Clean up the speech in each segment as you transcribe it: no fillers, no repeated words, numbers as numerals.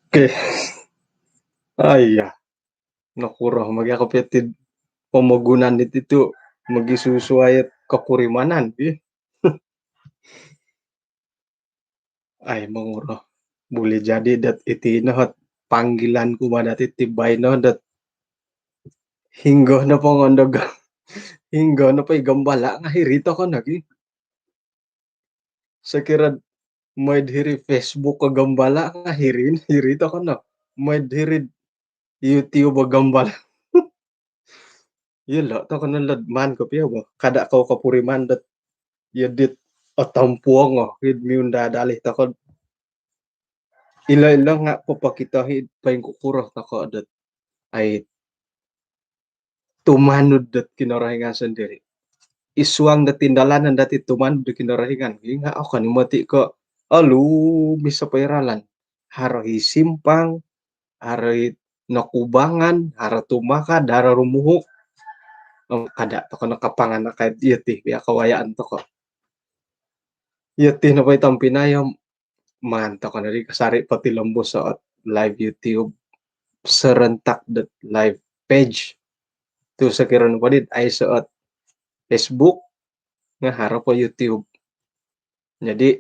Oke, ah iya, nakurah magi ako petid pamagunan itu magi susuayat kakurimanan ay mangurah boleh jadi dat iti nahat panggilan ko madat iti bay na dat hingga na pangandaga hingga na pa igambala nga hirita ka nagi sekira may diri Facebook ka gambala nga hirita ka na may diri YouTube ka gambala yun to ka ladman ko piya ba kada ka kapuriman dat yadit atampuang hid miunda dalih ta ka ila nga papakitahid paing kukurah ta ka dat ay tumanod dat kinarahingan sendiri iswang da tindalanan dati tumanod da kinarahingan nga ako kanimati ka alu misa pairalan harahi simpang harahi nakubangan hara tumaka dara rumuhuk kada to ka nakapangan na kahit iyati biya kawayaan to ko iyati na pa'y tampinayam man to ka na rin kasari pati lambos sa live YouTube serentak dat live page to sa kiran pa din ay sa Facebook nga harap po YouTube jadi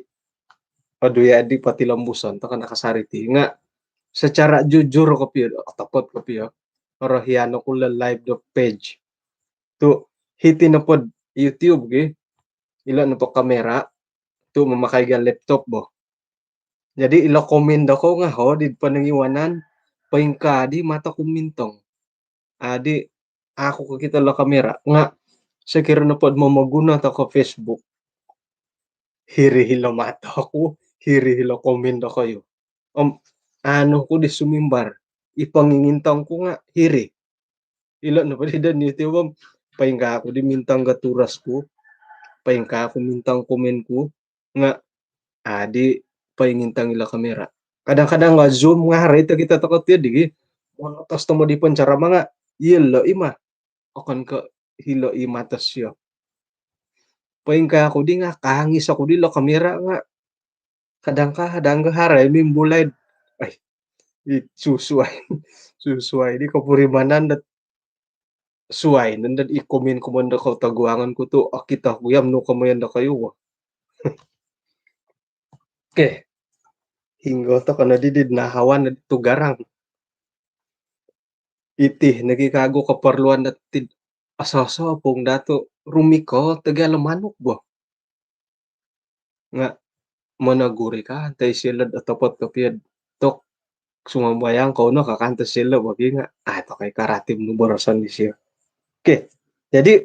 aduya di pati lambusan to ka nakasari ti nga secara jujur ko piyo tapat ko piyo orahiano ko la live do page to hiti na pod YouTube gi ila na po kamera to mamakay ga laptop bo jadi ila comment ako nga ho did pa nangiwanan paingkadi mata kumintong adi ako kakita la kamera nga sa kira na pod mamaguna ta ka Facebook hirihila mata ako hirihila comment ako kayo ano ko di sumimbar ipangingintang ko nga hiri ila na pa dan YouTube paingka ako di mintang gaturas ko paingka ako mintang komen ko nga adi paingintang ila kamera kadang-kadang nga zoom nga haray kita takot yun di wala tas mo di pancara mga yelo ima akan ka hilo imatas yo paingka ako di nga kahangis ako di la kamera nga kadang haray mimbulay ay susuay di kapurimanan dat suway nandan i-comment ko man ko taguangan ko to akita kuyam no kamayan da kayo okay hingga to kana didid nahawan na dito garang iti nagikago kaparluan dat asaso pong dato rumiko tagalamanok bo nga managuri ka antay silad at tapat kapiyad tok sumambayang kauno kakanta sila wagi nga to kay karatim no barasan di siya. Okay. Jadi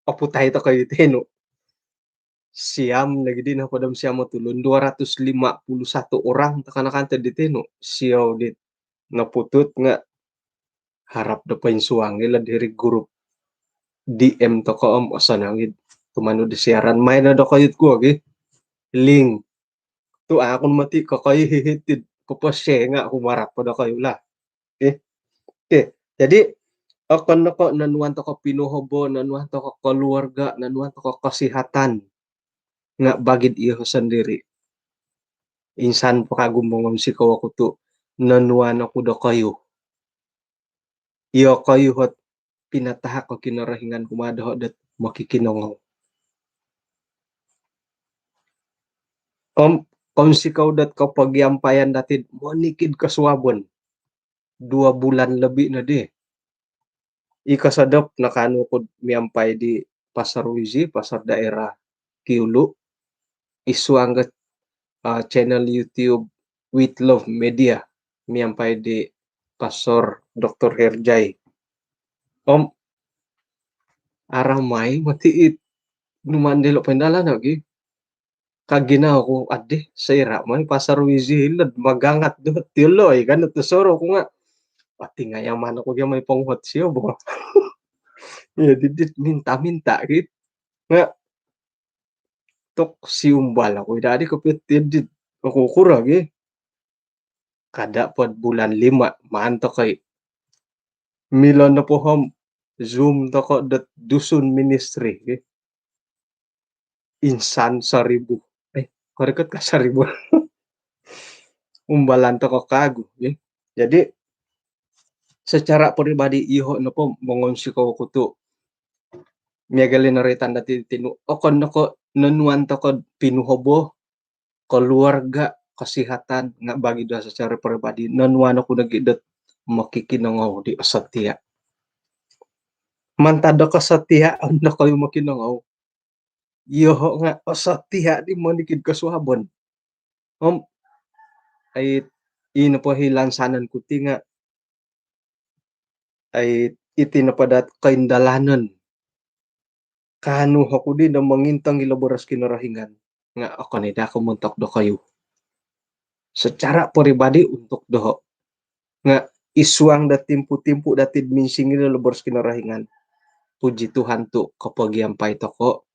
aputay to kayo tino. Siam lagi din ako dam siya matulun 251 orang takanakanta di tino. Siyaw dit naputut nga harap da painsuang ila diri grup DM to ko asanangid tumano di siaran may na do kayut ko agi link tu akon mati ko kayo hihitid popose nga humarap pa do kayo la. Okay. Okay. Jadi akan nako nanuan to ko pinuhobo, nanuan to ko keluarga, nanuan to ko kesehatan nga bagid iyo sendiri. Insan pa kagumong si ko ako to nanuan ako do kayo. Iyo kayo hot pinatahak ko kinarahingan kumadaho dat makikinongaw. Kom sikaw dat kapag yampayan datid monikid kaswabon 2 bulan lebih na di. Ikasadap nakano ko miyampay di Pasar Wizi, pasar daerah Kiulu. Isuanggat channel YouTube With Love Media miyampay di Pastor Dr. Herjay. Aramay matiit numandelo pendalan lagi. Kaginaw ko ade sayra man Pasar Wizi hilad magangat do tiloy kan tesoro ko nga pati nga yaman ako gyud may panghot siya bo. Ya didit minta-minta gid nga tok siumbal ako dadi ko pitid ako kurag kada pod bulan 5 maanto kay milon na po hom Zoom to ko dat dusun ministry insan 1,000 koreket ka 1,000 umbalan to ko kago jadi secara pribadi iho na po mongonsi ko kuto miyagali naritan dati tinu okon nako nanuan to ko pinuhobo keluarga kesehatan nga bagi da secara pribadi nanuan ako nagidat makikinangaw di asatya mantada kasatiaan na kayo makinangaw iyo nga asatya di manikid kaswabon ay ino po hilansanan ko ti nga ay itinapadat kaindalanan kano ako din na mangintang ilaboras kinarahingan nga ako ni da kumuntok do kayo secara pribadi untuk doho nga isuang da timpu-timpu datid minsing ilaboras kinarahingan puji Tuhan tu kapag yampay to ko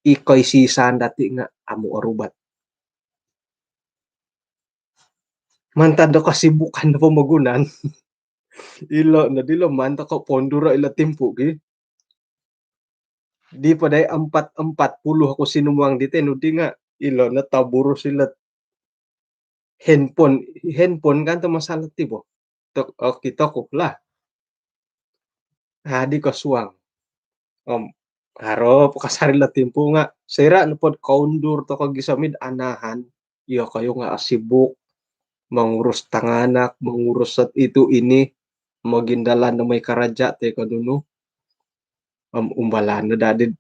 ikoy sisan dati nga amo arubat mantado kasibukan na pamagunan ilo na dilo manta ko pondura ila timpu gi di paday 440 ako sinumuang dite no di nga ilo na taburo sila handphone kan to masalah tibo to kita ko la hadi ko suang haro kasarila timpu nga sira no pod kaundur to kagisamid anahan iya kayo nga asibuk mengurus tanganak mengurus itu ini magindalan na may karaja te kanuno umbalan na dadid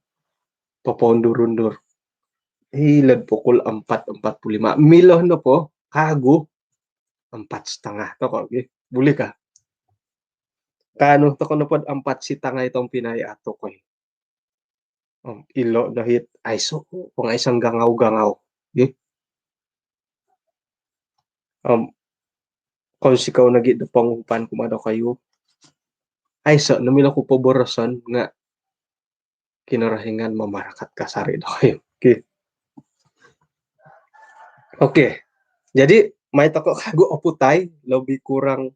papaundur-undur hilad pukul 4:45 miloh na po kago 4:30 to ko buli ka kano to ko napod 4:30 itong pinay ato ko ilo dahit ay so kung isang gangaw-gangaw kung sikaw nagit na pangupan kumado kayo ay so namila ko paborosan nga kinarahingan mamarakat kasari do kayo okay. Jadi may toko kago oputay lebih kurang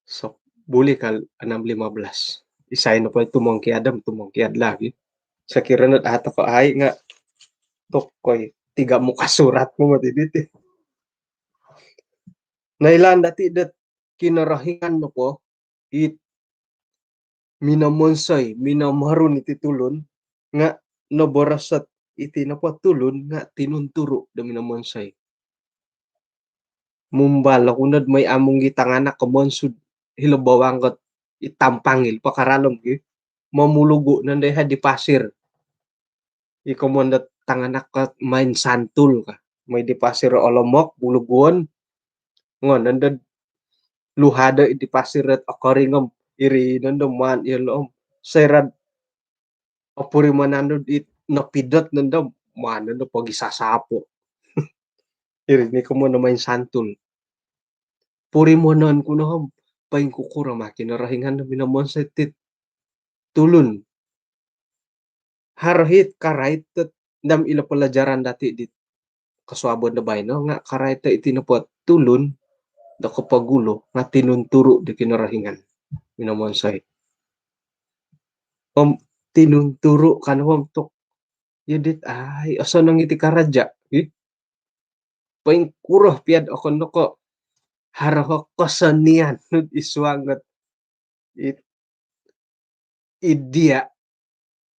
so buli kal 6:15 isay na po tumongki adam tumongki lagi sa kiranot ato ko ay nga tokoy 3 mo kasurat mo matiditi nailan dati dat kinarahingan no po it minamonsay minamarun iti tulon nga naborasat iti napatulon nga tinunturo da minamonsay mumbal kunad may among gitanganak kamonsud hilabawanggot itampangil pakaralom mamulugo nanday di pasir ikamondat tanganak ka main santul ka. May di pasir olomok, bulugon, ngon, nandun luhada di pasir at akaringam, iri nandun man ilom, serad opuri manando it napidot nandun, man nandun pagi sasapo. Iri ni kamo na main santul. Puri mo nan kunaham, paing kukura makin rahingan na minamon sa tit tulun. Harhit karait dam ila pelajaran dati di kasuabon na bay no nga karait iti napot tulun da kapagulo nga tinunturo di kinarahingan minamon say om tinunturo kanawam tok yadit ay asa nang iti karaja it paing kuroh piad akon ko haraho kasanian nut iswangat it idia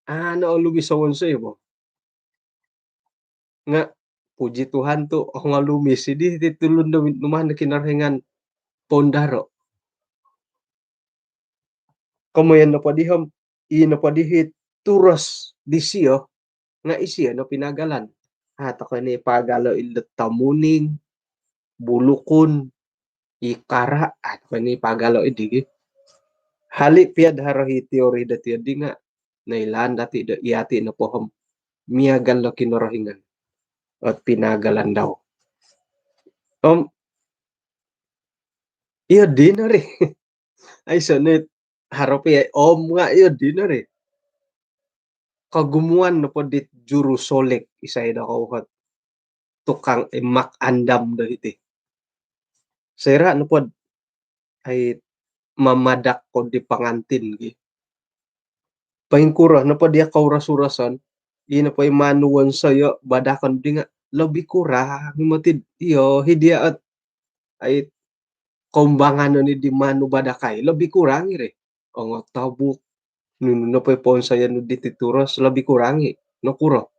ano lumisawon sa mo nga puji Tuhan tu ako nga lumis di titulun na numan na kinarahingan pondaro kamayan na padiham na padihit turos di siyo nga isiya no pinagalan at ako ni pagalo ilut tamuning bulukon ikara at ako ni pagalo idigi hali piad harahi teori dati di nga nailan dati da iati na pohom miagan lo kinarahingan at pinagalan daw iya di na rin ay sanit harapi ay nga iya di na rin kagumuan na po dit juru solek isay da kauhat tukang emak andam da iti sera na po ay mamadak ko di pangantin gi paingkura na po dia kaurasurasan ina po manuan sayo badakan di nga lebih kurang matid iyo hidia at ay kombangan ni di manu badakay lebih kurang ire ang tabuk nuno na po pon saya no ditituros lebih kurangi no kuro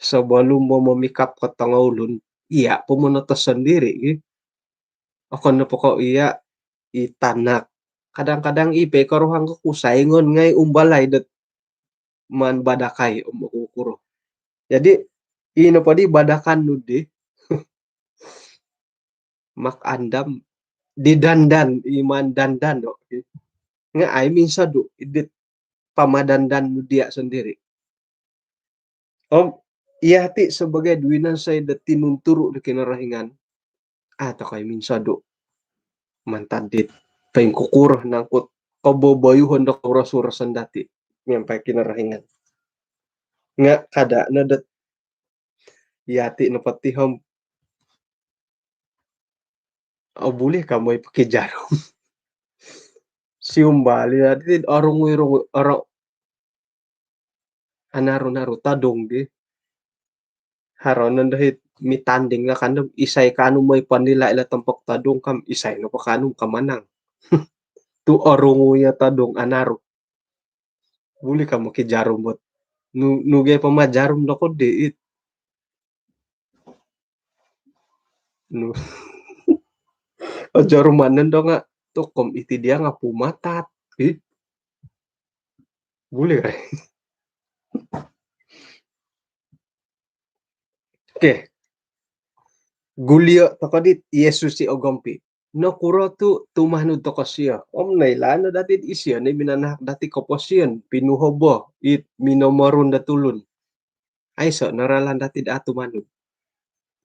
sebelum mo memikap ke tangaulun iya pemonotos sendiri ako na po ko iya itanak kadang-kadang ipe karuhang ko kusaingon ngay umbalay dat man badakay umakukuro jadi ino pa di badakan nudi mak andam di dandan iman dandan do nga ay minsan do idit pamadandan dia sendiri om iya ti sebagai duinan saya da tinunturo di kinarahingan atau kay minsan do mantadit paing kukur nangkut kabobayuhon da kurasurasan dati nyampai kinarahingan nga kada nadat yati na patihom boleh kamu pakai jarum sium bali dati arong arong anaro-naro tadong di haronan dahit mitanding nga kanam isay kanu may panila ila tampok tadong kam isay no pakanum kamanang tu arungu ya tadong anaro boleh kamu pakai jarum buat nugay pa majarum na ko di it no jarumanan do nga to kom iti dia nga pumatat boleh kay okay gulyo to kadit Yesus si ogompi no kuro tu tumahnud to kasya om nailano dati isya na minanak dati kaposyan pinuhobo it minomarun da tulun ay so naralan dati da tumanud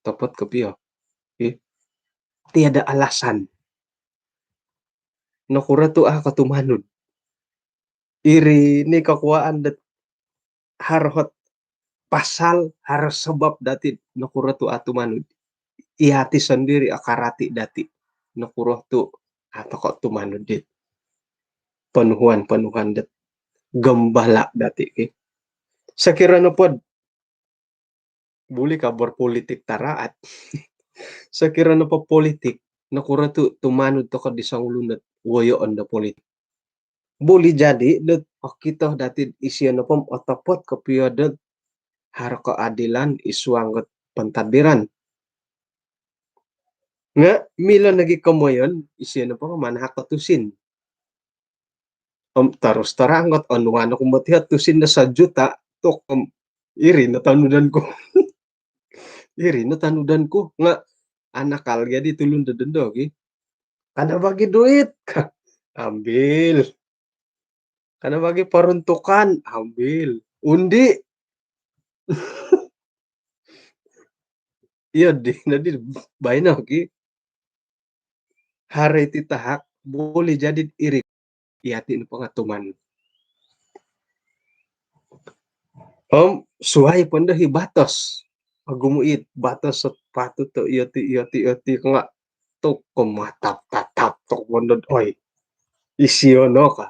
topot kapiyo tiada alasan no kuro tu katumanod iri ni kakuaan dat harhot pasal harus sebab dati no kuro tu atumanod ihati sendiri akarati dati no kuro tu atau kok tumanod dit penuhan dat gembala dati sakira no pod boleh kabar politik taraat sakira no po politik no kuro tu tumanod to ka disang lunat woyo on the politik boleh jadi dat kita dati isya no pom otopot kapiyo dat har keadilan isuangot pentadbiran nga mila nagi kamoyon isya no po manhak katusin terus terangot anuan ko matihat tusin na sa juta to iri na tanudanku, iri na tanudanku nga anak kalga di tulun dedendo gi. Kana bagi duit, ambil. Kana bagi peruntukan, ambil. Undi, iya di nadi baina gi hari ti tahak boleh jadi iri iati nu pangatuman. Suai pandahi batas. Agumuit batas sepatu to iati nga to kumatap tatap to mondod oy. Isiono ka.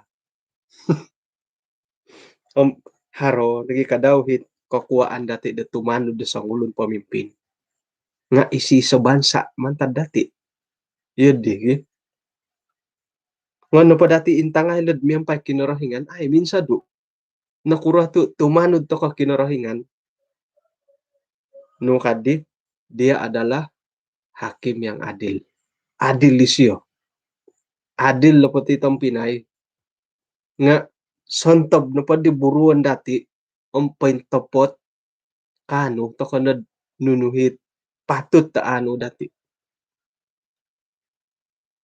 Om haro nagi kadawhit kakuaan dati detumano de sangulun pemimpin. Nga isi sebansa mantad dati. Iya di. Ngono pa dati intangay led miyampai kinarahingan ay minsa do. Nakurah tu tumanod to ka kinarahingan. No kadi dia adalah hakim yang adil. Adil lisyo. Adil lepeti tampinay. Nga sontob na pa di buruan dati umpain topot kano to kanad nunuhit patut ta ano dati.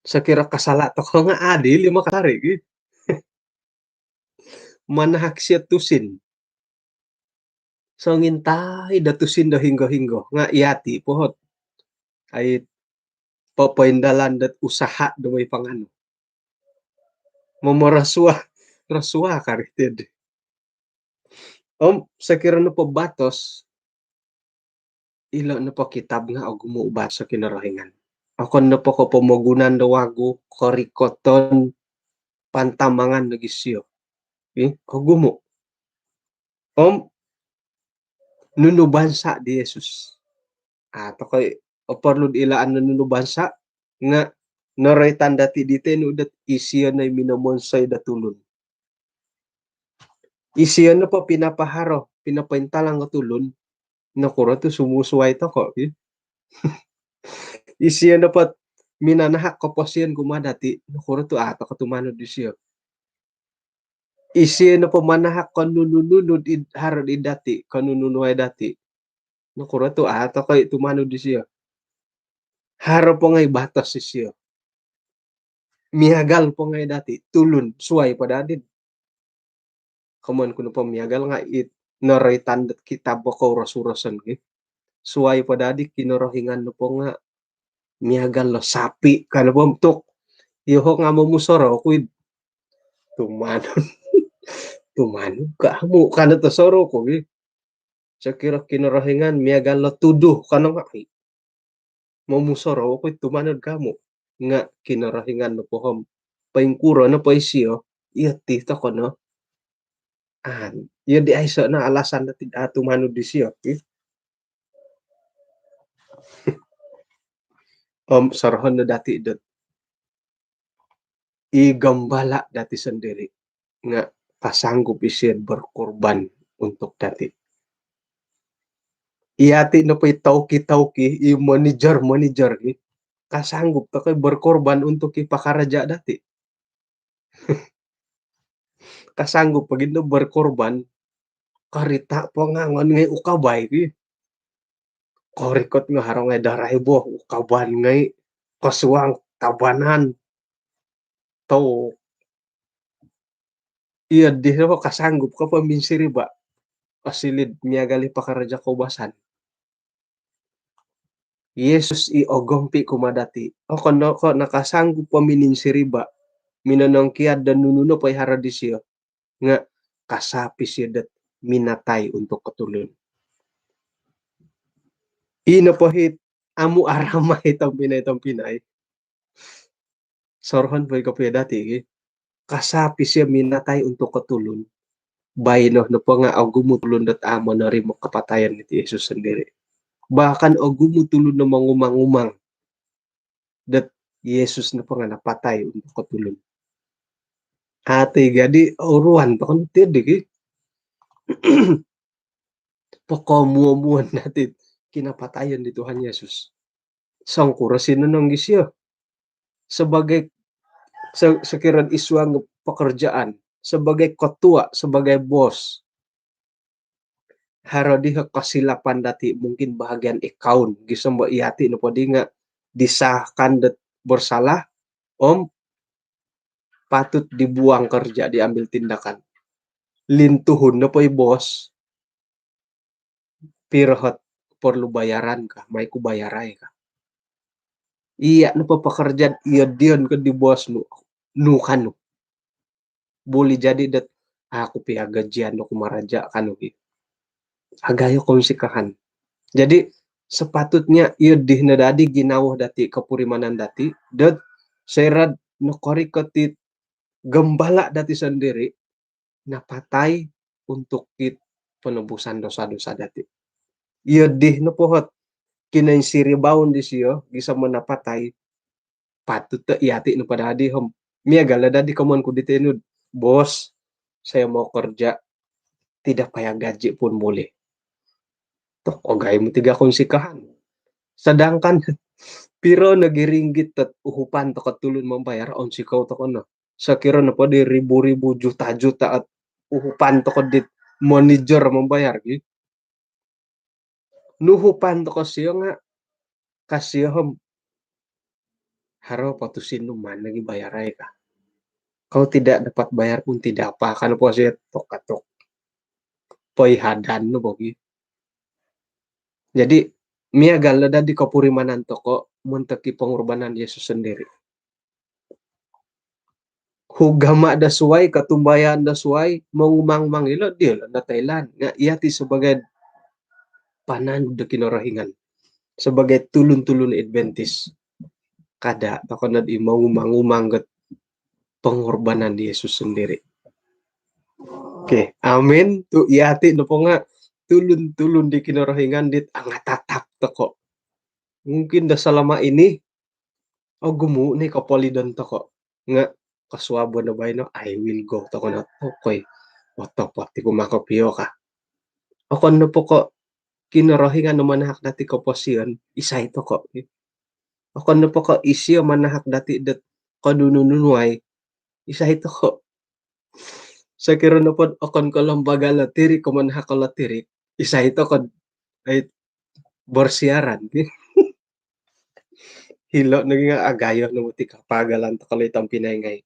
Sakira kasala to ko nga adil yung makari. Manahak siya tusin. So ngintay datusin do hinggo-hinggo nga iati pohot ay papaindalan dat usaha do may pangano. Mamoraswa raswa karited. Sakira no pabatos ilo na po kitab nga og gumuubat sa kinarahingan. Ako na po ko pamagunan do wago korikoton pantamangan nagisyo. Kagumo. Nunubansa di Jesus. Tokoy oporlod ilaan na nunubansa nga noraitan dati dite no dat isiyo na minamonsay datulon. Isiyo na po pinapaharo, pinapaintalang katulon na kuro to sumusuway to ko. Isiyo na po minanahak ko po siyan kumadati na kuro to ato katumanod di siya. Isiyo na po manahak kanunununod harod idati, kanununuay dati. Na kuro to ato kay tumanod di siya. Haro po ngay batas si siya. Mihagal po ngay dati, tulun, suway pa dadin. Kaman kuno pa mihagal nga naraitan dat kitab ko rasurasan ki. Suway pa dadi kinarahingan no po nga mihagal lo sapi kana po tuk. Iho nga mamusoro kuid tumanon. Tumanon ka mo kana to soro ko gi. Sakira kinarahingan mihagal lo tuduh kana nga mamusoro kuid tumanod kamo nga kinarahingan no po ham. Paingkuro na po isiyo, iya tita ko no. Yun di ay so na alasan na tumanod di siya. Sarahon na dati dot. Igambala dati sendiri. Nga kasanggup siya berkorban untuk dati. Iati na pa'y tauki-tauki, i-manager, kasanggup ta kay berkorban untuk ipakaraja dati. Kasanggup pag ito berkorban, karita po nga ngay ukabay. Korikot nga harang ngay daraybo, ukaban ngay kasuang tabanan. Tau iya di ko kasanggup ka pa minsiri ba? Kasilid miyagali pakaraja ko basan. Yesus i ogompi kumadati. O kono ko nakasanggup pa mininsiri ba? Minanong kiad dan nununo pa'y haradisyo. Nga kasapi siya dat minatay untuk katulun. Ino po hit amu arama itong pinay. Sorhon po ikaw dati. Kasapi siya minatay untuk katulun. Bayno na po nga agumutulun dat amo na rin mo kapatayan ni Jesus sendiri. Bahkan agumutulun na mangumang-umang dat Jesus na po nga napatay untuk katulun. Ate gadi uruan to kan tidig. Pakamuamuan natin kinapatayan ni Tuhan Yesus. Sangkurasin na nang gisyo. Sebagai sekiran iswang pekerjaan, sebagai ketua, sebagai bos. Harodi kasilapan dati mungkin bahagian account gisa mbok iati no podi nga disahkan bersalah om patut dibuang kerja diambil tindakan lintuhun no poi bos pirhot perlu bayaran kah mai ku bayarai kah iya no pekerjaan iya dion ke di bos nu kanu boleh jadi aku pia gajian no kumaraja kanu agayo komsikahan. Jadi sepatutnya iya dihna dadi ginawah dati kepurimanan dati dan serad nokori ketit gembala dati sendiri napatai untuk penebusan dosa-dosa dati. Iya dihna pohot kinai siri baun di sio bisa menapatai patut te iati nu pada adi hom. Mia gala dadi kamuan kuditenud bos saya mau kerja tidak payah gaji pun boleh. Toh ogai mu tiga konsikahan. Sedangkan piro nagiringgit tet uhupan toko tulun membayar on si kau toko no. Sekira na po di ribu-ribu juta-juta at uhupan toko dit manager membayar gitu. Nuhupan toko siyo nga kasiyo hom haro patusin luman lagi bayar ka. Kau tidak dapat bayar pun tidak apa kan po siya tok-tok. Poi hadan no bogi. Jadi mia galada di kapurimanan toko muntaki pengorbanan Yesus sendiri. Hugama da suway katumbayan da suway mangumang ilo dia na Thailand nga iati sebagai panan da kinorahingan sebagai tulun-tulun Adventist kada takon na di mangumang pengorbanan di Yesus sendiri. Oke, amin tu iati no po nga tulun-tulun di kinorahingan dit angatatap toko. Mungkin da selama ini gumu ni kapolidon toko nga kaswabo na ba no I will go toko na okay. Otopot ti kumakopio ka. Okon no po ko kinorohingan no manahak dati ko posyon isa ito ko. Okon no po ko isyo manahak dati dat kadunununuay isa ito ko. Sa kiro no po okon ko lambaga latiri ko manahak ko latiri isa ito ko ay borsiaran. Hilo naging agayo no muti kapagalan to kalitang pinay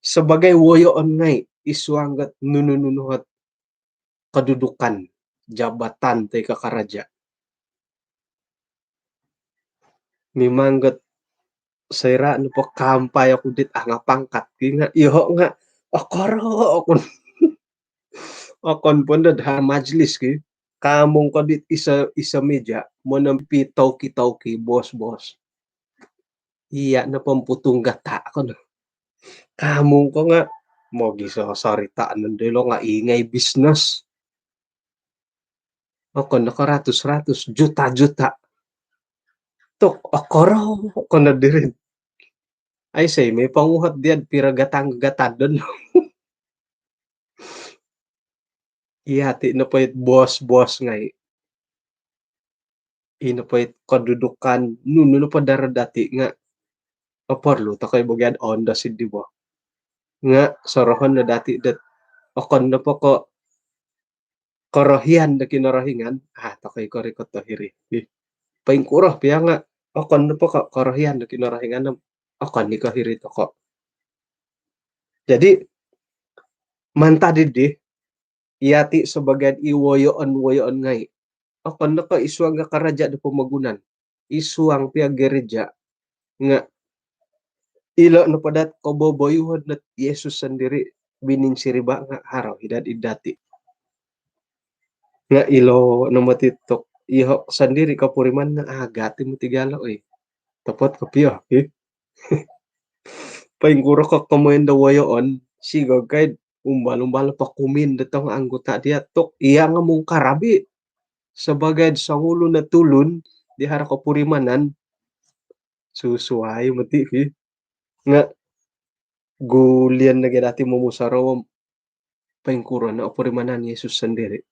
sebagai woyo on ngay iswanggat nunununuhat kedudukan jabatan te kakaraja. Mimanggat sera no po kampay ako dit nga pangkat nga iho nga akoro akon pundad ha majlis ki kamong ko dit isa meja mo nampi tawki bos iya na pamputung gata ako no kamong ko nga mo giso sarita nandelo nga ingay business ako nakaratus-ratus juta-juta tok akoro ko na dirin ay say may panguhat diyan piragatang gatadon ihati na po bos ngay ino po kadudukan nuno pa daradati nga oporlo to kay bugyan on da di bo nga sorohon na dati dat okon na po ko korohian na kinorohingan to kay korikot to hiri paingkuroh piya nga okon na po ko korohian na kinorohingan okon ni kahiri to ko jadi manta didi iati sebagian woyoon ngay okon na ka isuang nga karaja na pumagunan isuang piya gereja nga ilo no padat koboboyuhod na Yesus sendiri bining siriba nga haraw hidad idati nga ilo no matitok iho sendiri kapuriman nga agati mo tigala tapot kapiyo paingkuro ka komendo wayoon sigog kay umbal pa kumin datang anggota dia tok iya nga mong karabi sebagai sangulo na tulun di hara kapurimanan susuay mati nga gulian na dati mo musaraw paingkuro na kapurimanan Yesus sendiri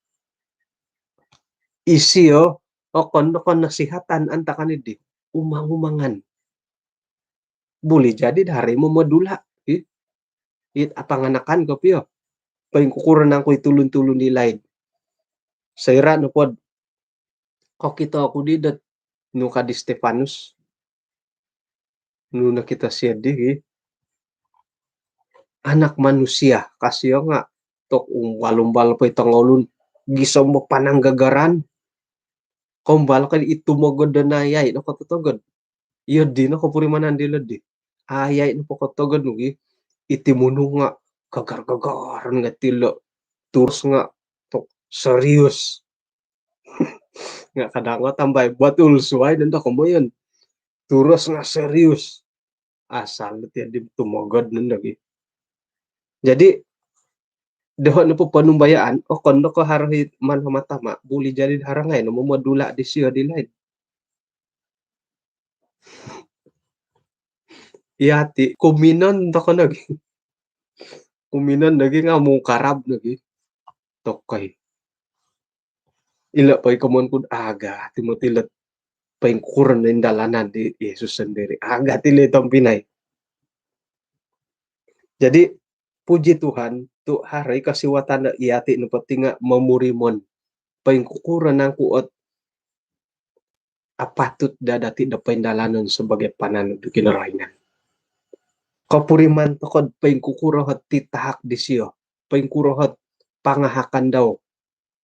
isiyo okon nasihatan anta kanidi umang-umangan boleh jadi dari mo madula it apanganakan ko piyo paingkukuran ang ko'y tulun-tulun ni lain Saira nu pod kok kita aku didet nu ka di Stefanus nu na kita sedih anak manusia kasih nga tok umbal-umbal pa itong ulun gisom mo panang gagaran kombal kan itu mo godanayay no katutogod iya di no kapurimanan di ledi ayay no pakotogod nugi iti muno nga gagar-gagaran nga tilo terus nga tok serius nga kadang tambay batul suay nanda kumayon terus nga serius asal ti di tumogod nanda gi jadi deho na po panumbayaan o kondo ko harahit man hamatama buli jadi harangay no mamadula di siya di lain iyati kuminon to ko nagi kuminon nagi nga mukarab nagi tokay ila pa'y kamon kun aga timutilat paingkuran na dalanan di Yesus sendiri aga tili itong Pinay jadi puji Tuhan tu haray kasiwatan na iyati no pati nga mamurimon paingkukuran ng kuot apatut dadati da paindalanon sebagai pananod kinarahingan kapuriman tokod paingkukurahot titahak di siyo paingkurahot pangahakan daw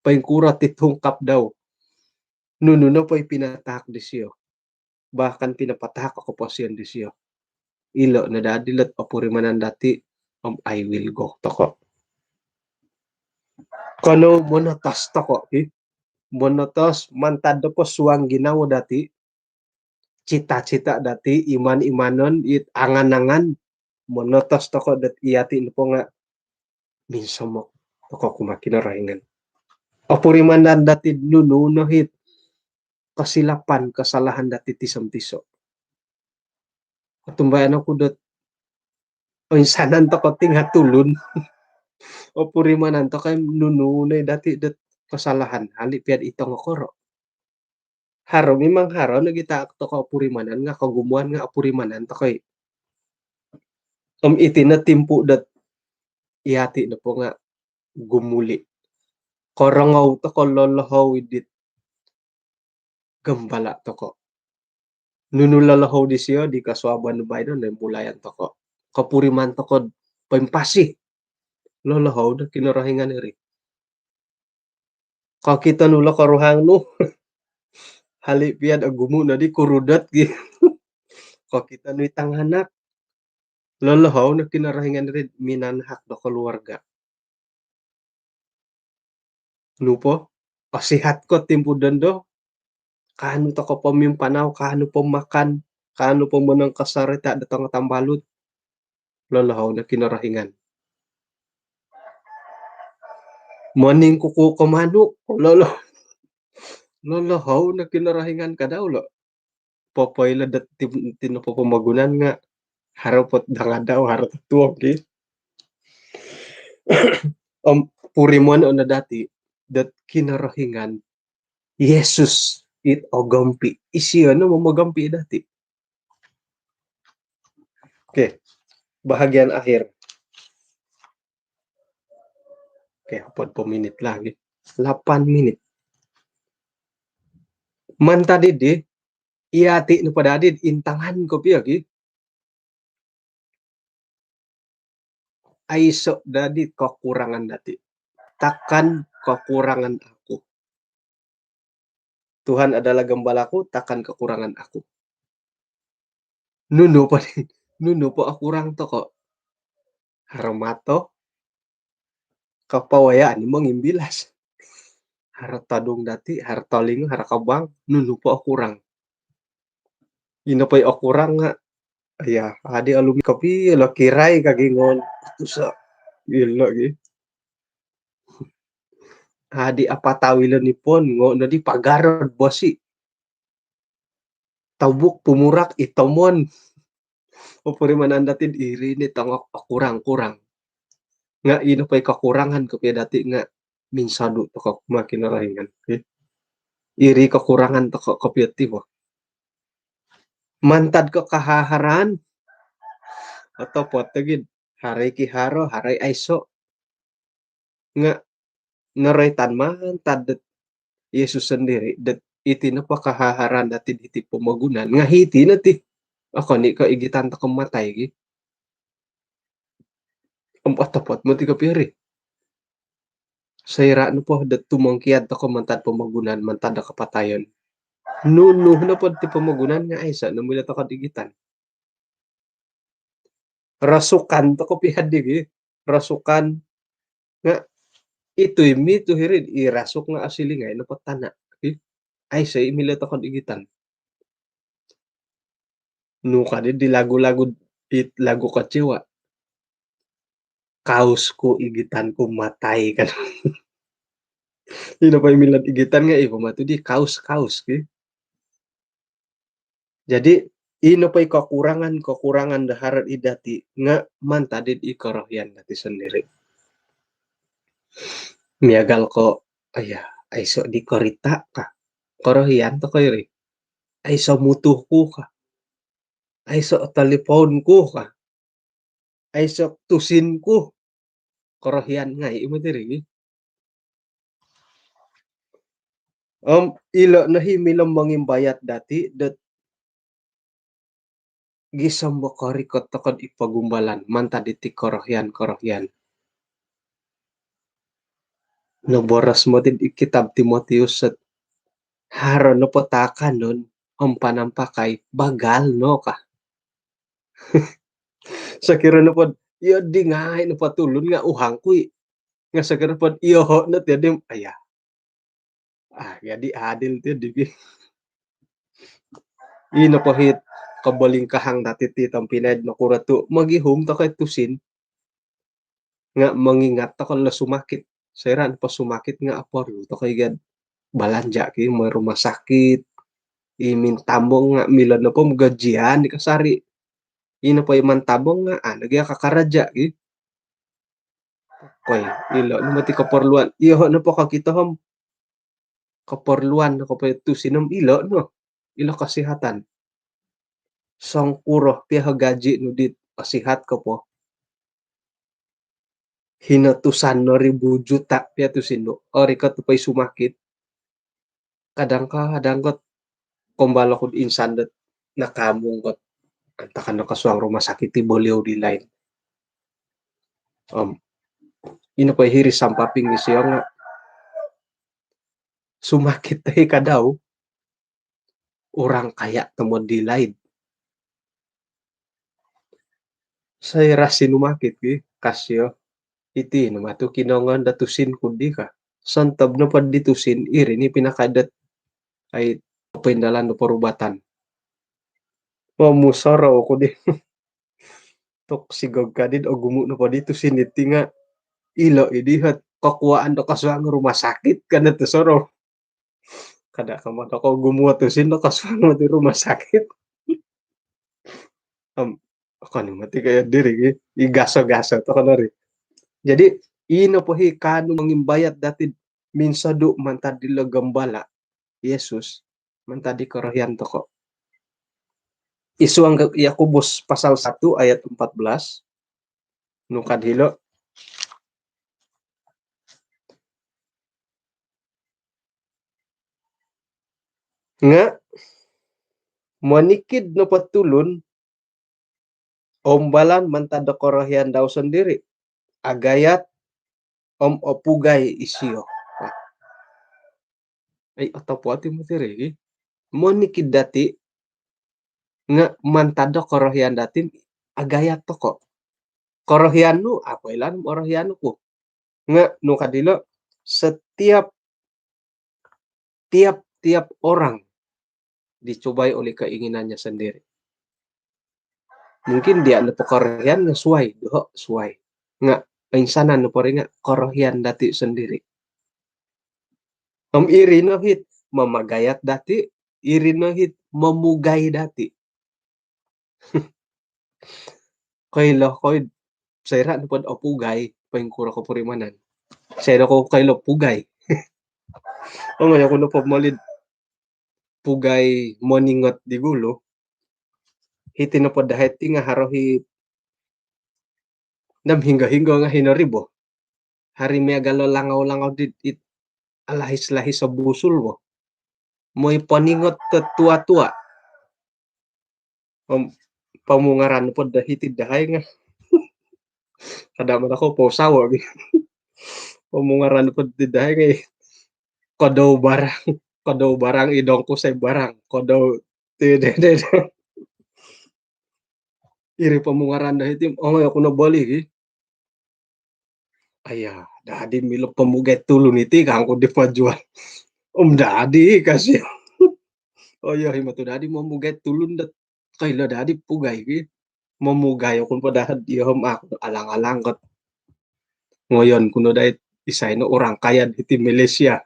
paingkura titungkap daw nuno po'y pinatahak di siyo bahkan pinapatahak ako po siyan di siyo ilo na dadilat papurimanan dati I will go toko kano monotas toko monotos mantado po suang ginawa dati cita-cita dati iman-imanon it angan-angan monotos toko dat iyati po nga minsan mo toko kumakinarahingan apurimanan dati nuno hit kasilapan kasalahan dati tisam-tiso katumbayan ako dat o insanan to kating hatulun o purimanan to kay nununay dati dat kasalahan hali piad itong okoro haro mimang haro nagita to ka purimanan nga kagumuan nga purimanan to kay iti na timpu dat iyati na po nga gumuli korangaw to ko lolohaw dit gambala to ko nunulalahaw di siya di kaswaban no baydo na mulayan to ko kapuriman to ko pampasi lolohaw na kinarahingan iri kakita nula karuhang no hali piad agumu na di kurudat gi kakita no itanghanak lolohaw na kinarahingan rin minanhak do keluarga lupo pasihat ko timpo dando kano to ko pamimpanaw kano po makan kano po manang kasarita datang tambalut lolohaw na kinarahingan morning kuku kumanuk lolohaw na kinarahingan ka daw lo popoy la dat tinapapamagunan nga harapot danga daw harap tuwag purimon na dati dat kinarahingan Yesus it ogampi isiyo no mamagampi dati okay bahagian akhir okay hapon po minute lagi 8 minit man tadi di iyati no padadid intangan ko piyagi aiso dadi kekurangan dati takkan kekurangan aku Tuhan adalah gembalaku takkan kekurangan aku nuno po aku kurang to ko haramato kapawayaan mo ngimbilas haratadong dati harataling harakabang nuno po aku kurang inapay ako kurang nga aya adi alumi kapi lo kiray kagingon tusa ilo gi adi apa tawilan nipon ngo na di pagarod bosi tabuk pumurak itomon o purimanan datin iri ni tangok kurang-kurang nga ino pa'y kakurangan ko kaya dati nga minsado to ka makinarahingan okay? Iri kakurangan to ka kapyati mo mantad ko kahaharan atau potagid haray kiharo haray aiso nga naray tanman tad Yesus sendiri iti na pakahaharan dati iti pamagunan nga hiti na ti ako ni kaigitan ta kamatay gi ampatapat mo ti kapiri sayra no po dat tumangkiad ta mantad pamagunan mantad da kapatayon nuno na po ti pamagunan nga ay sa namula ta kadigitan rasukan ta ko pihadigi rasukan nga ito'y mito hirid irasok nga asilingay na patana ay sa imila ta kadigitan no kadi di lago-lago it lago katsiwa kaos ko igitan ko matay kan ino pa imilan igitan nga pamatu di kaos-kaos jadi ino pa kekurangan daharat idati nga mantadid ikorohyan dati sendiri miagal ko aya ay so di korita ka korohyan to kayo ay so mutuhku ka ay so teleponku ka ay so tusinku korohyan nga imo diri ilo na himilang mangimbayat dati dat gisam bakari kotakad ipagumbalan mantaditi korohyan no boras mo din kitab Timoteus at haro no potakan nun ang panampakay bagal no ka sa kira no pod iyo di nga no patulon nga uhang kuy nga sa kira pod iyo na tiyadim aya jadi adil ti di ino po hit kabalingkahang dati ti tampined no kuratu magihum ta kay tusin nga mangingat ta kan la sumakit sayran pa sumakit nga apor to kay gad balanja ki mo rumah sakit imin tambong nga milad na po gajian di kasari ino pa iman tabong nga nagya kakaraja ki koy ilo no mati kaporluan iyo na po kakita ham kaporluan no ko tusinom ilo no ilo kasihatan sangkuro piha gaji no dit kasihat ko po hinatusan no 1,000 juta piha tusin no ori ka tupay sumakit kadang kumbalo ko insan dat nakamong ko antakan nakaswang rumah sakit ti boliau di lain ino pa hiri sampaping ni siya nga sumakit tayo ka daw orang kaya tamo di lain saya rasi numakit ki kasyo iti namatu kinongan datusin kundi ka santab na pad ditusin iri ni pinakadat ay pindalan no perubatan mamusaraw ko di tok sigog kadid o gumu no pad ditusin iti nga ilo idihat kakuaan do kaswang rumah sakit kana tesoro kada kamata ko gumuha tusin no kaswang mo di rumah sakit kani mati kaya diri igaso-gaso to kanari jadi ino po kanu mangimbayat dati minsadu mantadi gambala Yesus mantadi korohyan to ko isu ang Yakobus pasal 1 ayat 14 nukad hilo nga manikid no patulun ombalan mantada korohyan daw sendiri agayat opugay isiyo ay atapwati mo tiri manikid dati nga mantada korohyan dati agayat to ko korohyan no ako ilan korohyan ko nga no kadilo setiap orang dicobai oleh keinginannya sendiri mungkin dia na pekerjaan nga suai nga insanan no pare nga korohyan dati sendiri iri no hit mamagayat dati iri no hit mamugay dati kaylo koy sayra no pod opugay pangkura ko purimanan sayra ko kaylo pugay ngayon ko no pagmalid pugay moningot di gulo hiti no pod dahit nga harohi nam hingga nga hinaribo hari may galo langaw dit alahis-lahis sa busul mo. Mo'y paningot tua-tua. Pamungaran po dahiti dahay nga. Kada man ako po sawa. Pamungaran po dahay nga kodaw barang. Kodaw barang idong ko sa barang. Kodaw tidede. Iri pamungaran dahiti. Ngay ako nabalik eh. Aya, dadi milo pamugay tulun iti kang ko di pajual. Dadi kasi. Oh iya himatu dadi mamugay tulun dat kaila dadi pugay ki. Mamugay akong padahad ihom ako alang-alang kat ngayon kuno dahit isay no orang kaya iti Malaysia.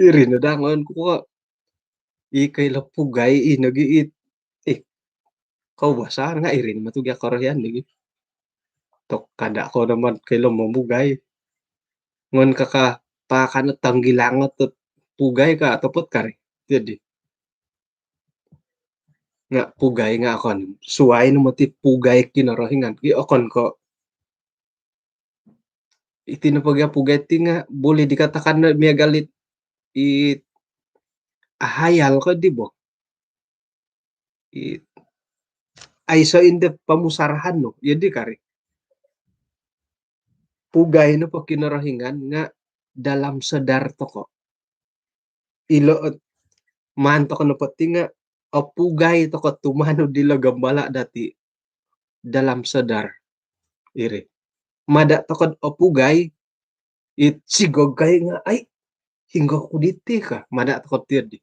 Iri na da ngayon ko ka kaila pugay nagiit. Kau basa nga irin matugya korean lagi. Tok kada ko naman kaila mamugay. Ngon kaka pakan tanggilangot at pugay ka atopot kare. Jadi nga pugay nga akon suway no mati pugay kinarahingan ki akon ko itinapagya pugay ti nga boleh dikatakan na miya galit ahayal ko di bo ay sa inde pamusarahan no yadi kare pugay no po kinarahingan nga dalam sadar to ko ilo manto ko no pati nga pugay to ko tumano dila gambala dati dalam sadar ire mada to ko pugay it sigog kay nga ay hingga ko diti ka mada to ko di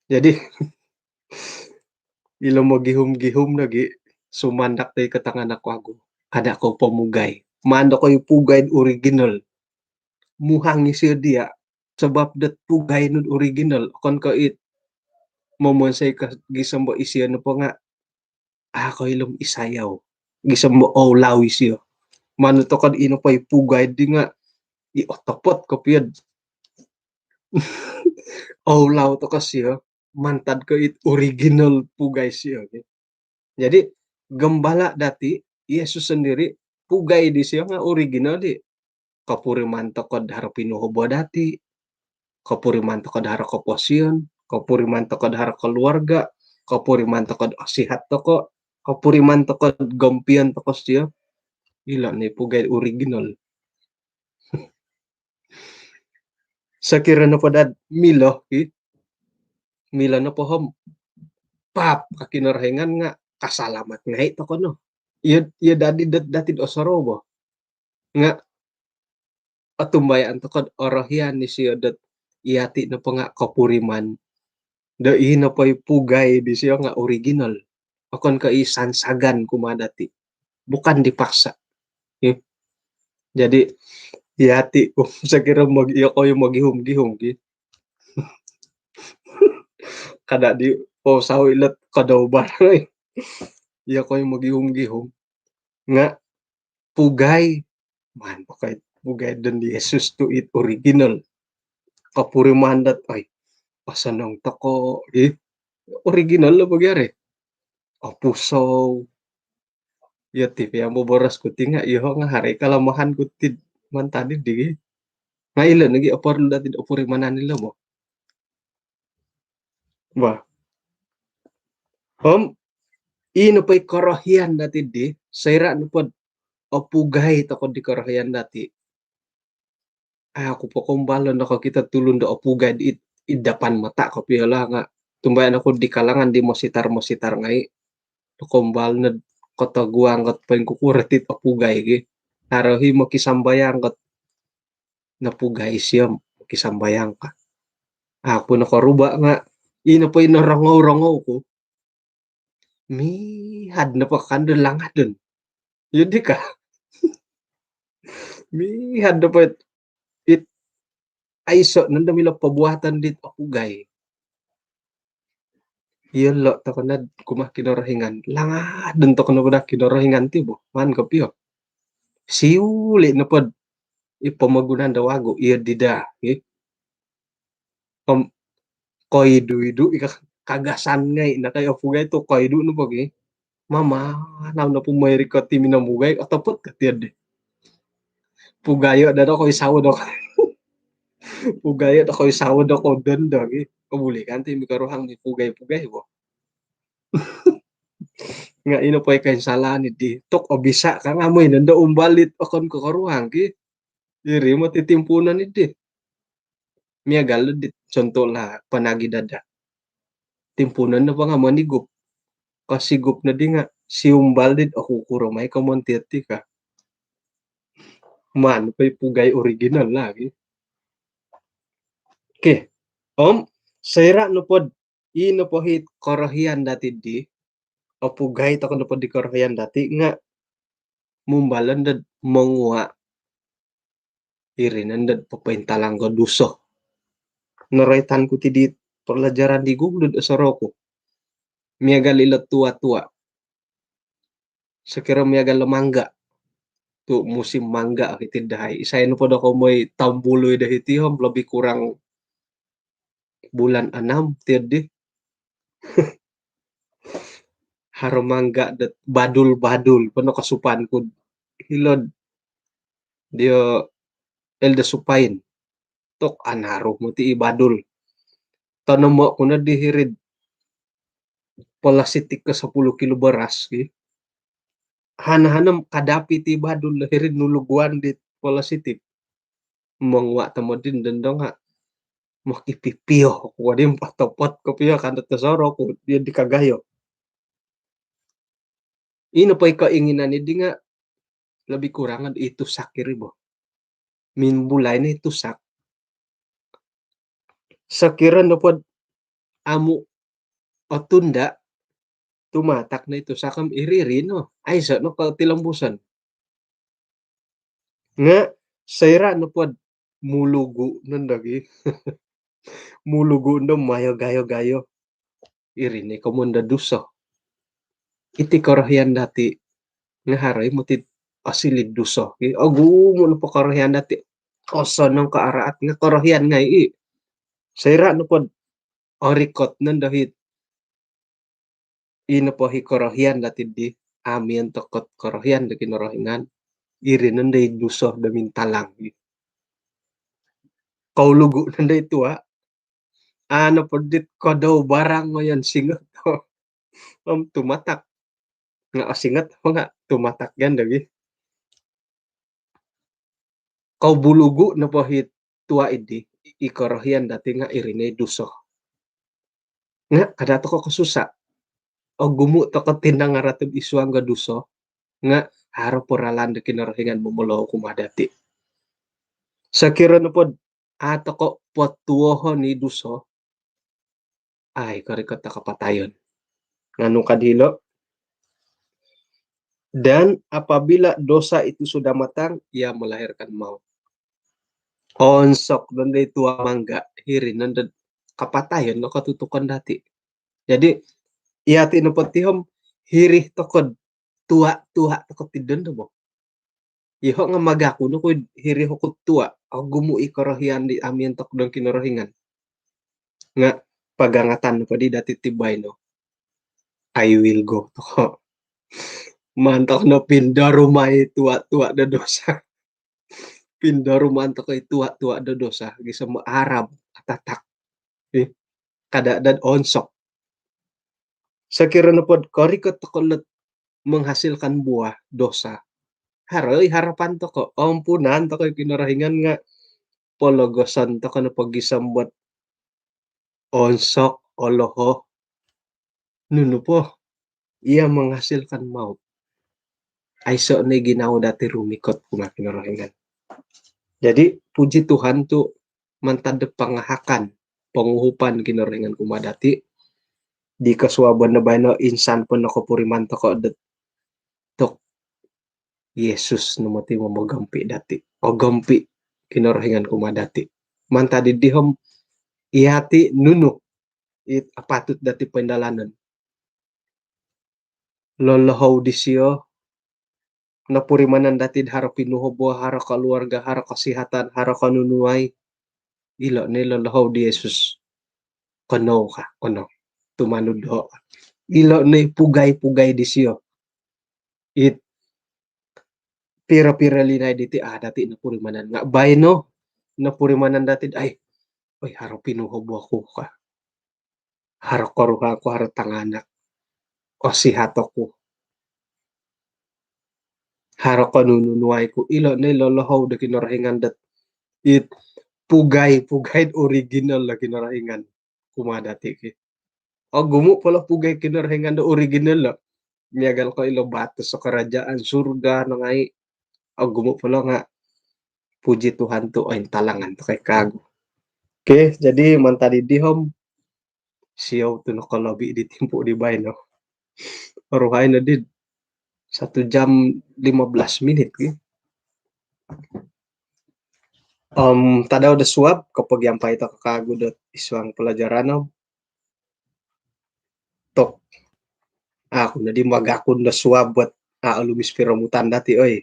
jadi ilo mo gihum-gihum lagi sumandak tayo katangan ako ako kada ko pamugay mando ko yung pugay original muhangi siya dia sebab dat pugay nun original kon ko it momonsay ka gisam mo isiya no po nga ako ilong isayaw gisam mo olaw isiyo mano to kad ino pa pugay di nga iotopot ko piyad olaw to kasi mantad ko it original pugay siya okay? Jadi gembala dati Yesus sendiri pugay di siya nga original di kapuri manto kod haro pinuhubo dati kapuri manto kod haro koposyon kapuri manto kod haro keluarga kapuri manto kod asihat toko kapuri manto kod gompian toko siya ila ni pugay original sakira na padad milo mila na pohom pap kakinarhengan nga kasalamat nga ito ko no iya dati osorobo nga atumbayan to kod orahyan ni siya dat iati na pa nga kapuriman da ina pa pugay di siya nga original akon ka isansagan kumadati bukan dipaksa jadi iati kung sakira iya ko yung maghihum-gihum kada di saw ilat kadaw baray iya ko yung maghihum-gihum nga pugay man pakay pugay dan di Jesus to it original kapuri mandat ay pasanong tako original na pagyari puso ya tipi ang boboras ko tinga iho nga hari kalamahan ko tid man tadi di nga ilan lagi opor dati opori manan nila mo ba ino pa'y karahian dati di sayra no pod pugay to ko di karahian dati ako po kumbalon ako kita tulun do pugay di idapan mata ko piyala nga tumbayan ako di kalangan di mo sitar ngay kumbal na kataguang kat pain kukuratit pugay gi arahi mo kisambayang kat napugay siya kisambayang ka ako nakaruba nga ino pa'y narangaw-rangaw ko had na pa kandun lang dun yun di ka had na pa ay so nandamila pabuhatan dit pugay yun lo to na kumah kinarahingan langa dun to na kuda kinarahingan ti bo man kapyo siuli na pod ipamagunan dawago iya dida koidu kagasan ngay na kayo pugay to koidu no pag mama naw na pumayri ka timi na mugay atapot ka tiyad Pugayo na daw ko isawod ako. Pugayo na ko isawod ako doon daw. Kabuli kan ti mikaruhang ni pugay-pugay bo. Nga ino po kay salaan ni di tok o bisa ka nga mo nanda umbalit akon ko karuhang ki. Diri mo titimpunan ni di. Miagal di contoh lah panagi dada. Timpunan na pa nga manigup. Kasigup na di nga si umbalit ako kurumay kamontirti ka. Man pa'y pugay original lagi. Okay. Sayra no pod ino po hit korohian dati di o pugay to no pod di korohian dati nga mumbalan dad mangwa irinan dad papaintalang ko duso. Naraitan ko ti di pelajaran di Google sa roko. Miagal ila tua-tua. Sekira miagal mangga. Tu musim mangga kitidahay. Isayin po ako may tambuloy dahiti hom lebih kurang bulan 6 tiadi. Haromangga dat badul-badul pano kasupan ko hilod dia elda supain tok anaro mo ti ibadul tanamo ko na dihirid palasitik ka 10 kilo beras ki hanahanam kadapi ti badul hirid nuluguan di palasitik mangwa tamo din dendong ha makipipiyo ko din patopot ko piyo kan tesoro ko dia dikagayo ino pa ikainginan ni di nga lebih kurangan itu sakiri bo min bulay na itu sak sakira no pod amu o tunda tumatak na itu sakam iriri no ay sa no tilambusan nga sayra no pod mulugu nandagi mulugu no mayo gayo-gayo irini komunda duso iti korohian dati nga haray mo ti asilid duso agu mo no korohian dati oso nang kaaraat nga korohian nga sayra no pod orikot nandahit ino po hikorohian dati di amin tokot korohian da kinorohingan iri nanday duso da mintalang kaulugu nanday tua ano po dit ko daw barang ngayon singot tumatak nga asingat nga tumatak yan dagi kau bulugu na po hit tua idi ikorohian dati nga irinay duso nga kadato ko kasusa o gumu to ko tinang ngaratib isuang ga duso nga haro poralan da kinorohingan mumulo kumadati sakira no pod ato ko potuoho ni duso ay karikot na kapatayon nganong kadilo dan apabila dosa itu sudah matang ia melahirkan maut onsok nanday tua mangga hirin nanday kapatayon no katutukan dati jadi iya tinupotihom hirih tokod tua tokod tidon do mo iho nga magaku no ko hirih ko tua o gumu ikorohian di amin tok dong kinorohingan nga pagangatan no padi dati tibay no I will go toko mantok no pinda rumah tua da dosa pinda rumah to kay tua da dosa gisa mo Arab atatak kada dan onsok sakira na pod korikot tokolot menghasilkan buah dosa haroy harapan to ko ampunan to kay kinarahingan nga pologosan to ko na pagisambot onsok oloho nuno po ia menghasilkan maut ay so na ginawa dati rumikot kuma kinarahingan jadi puji Tuhan tu mantadep pangahakan penguhupan kinarahingan kumadati di kasuaban na bayno insan po na kupuriman to ko tok Yesus numati mo magampi dati o gampi kinarahingan kumadati manta didihom ihati nuno it apatut dati pendalanan lolohaw disyo napurimanan dati haro pinuhobo haro keluarga haro kesehatan haro kanunuay ilo ni lolohaw di Yesus kono ka kono tumanudo ilo ni pugay-pugay disyo it pira-pira linay diti dati napurimanan nga bayno napurimanan dati ay oy haro pinuhob ako ka haro koruha ko haro tanganak o sihatok ko haro kanununuay ko ilo na ilolohaw da kinarahingan dat it pugay original na kinarahingan kumadati ki o gumo pala pugay kinarahingan da original la niyagal ko ilo bato sa kerajaan surga na ngay o gumo pala nga puji Tuhan to ay talangan to kay kago. Oke, jadi mantadi di hom siyaw to nakalabi di timpo di bay no. Ruhay na din 1 jam 15 menit ki. Tadaw da suab kapag yampay ta kakago dat iswang pelajaran no. Tok ako na di magakon da suab buat alumis piramutan dati oy.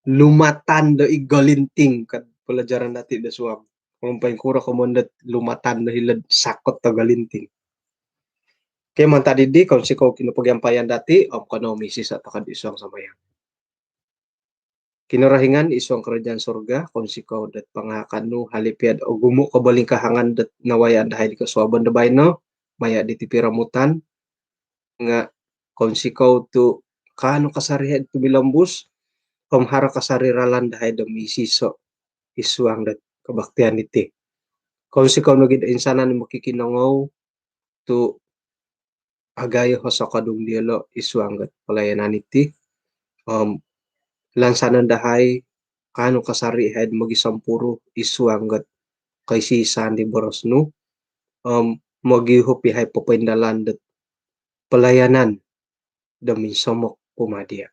Lumatan da igalinting kad pelajaran dati da suab. Kung kura kumondat lumatan da hilad sakot ta galinting. Kaya man tadi di kung si ko kinapagyampayan dati kono misis at kad iswang samayang. Kinarahingan iswang kerajaan surga kung si ko dat pangakan no halipiad o gumo kabaling kahangan dat nawayan dahil ka suaban da bayno maya diti piramutan nga kung si ko to kano kasarihan tumilambus hara kasariralan dahil da misiso iswang dat kabaktian iti. Kung si ko nagid insanan makikinangaw to agayo ho sa kadung dialo iswang dat palayanan iti lansanan dahay kano kasari head magisampuro iswang gat kay si Sandy Boros no magihupi hay papaindalan dat pelayanan demi somok pumadia.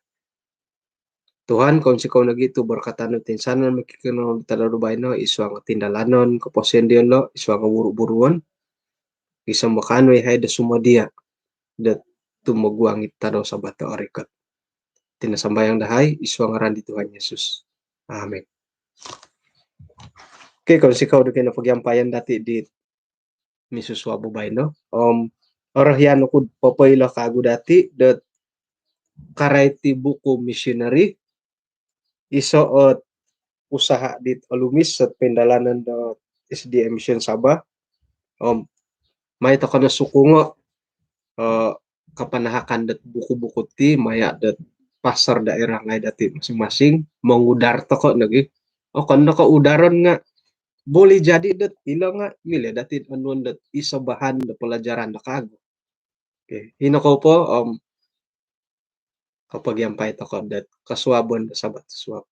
Tuhan kung si kau nagito berkatano tinsanan makikino tadarubay no iswang tindalanon kaposen dialo iswang buru-buruan isang makano hay da sumadia dat tumagwangit tadaw sa bata orikat. Tinasambayang dahay iswang ngaran di Tuhan Yesus. Amen. Okay, kung si kau na pagyampayan dati di misuswa bubay no. Orahyan ko papayla kago dati dat karay ti buko missionary isoot usaha dit alumis sa pendalanan da SDM Mission Sabah. May to kana sukungo kapanahakan dat buku-buku ti maya dat pasar daerah ngay dati masing-masing mangudar to ko lagi kan nakaudaran nga boleh jadi dat ilang nga mili dati anuan dat isa bahan da pelajaran da kago. Okay, hino ko po kapag yampay to ko dat kasuabon da sabat suab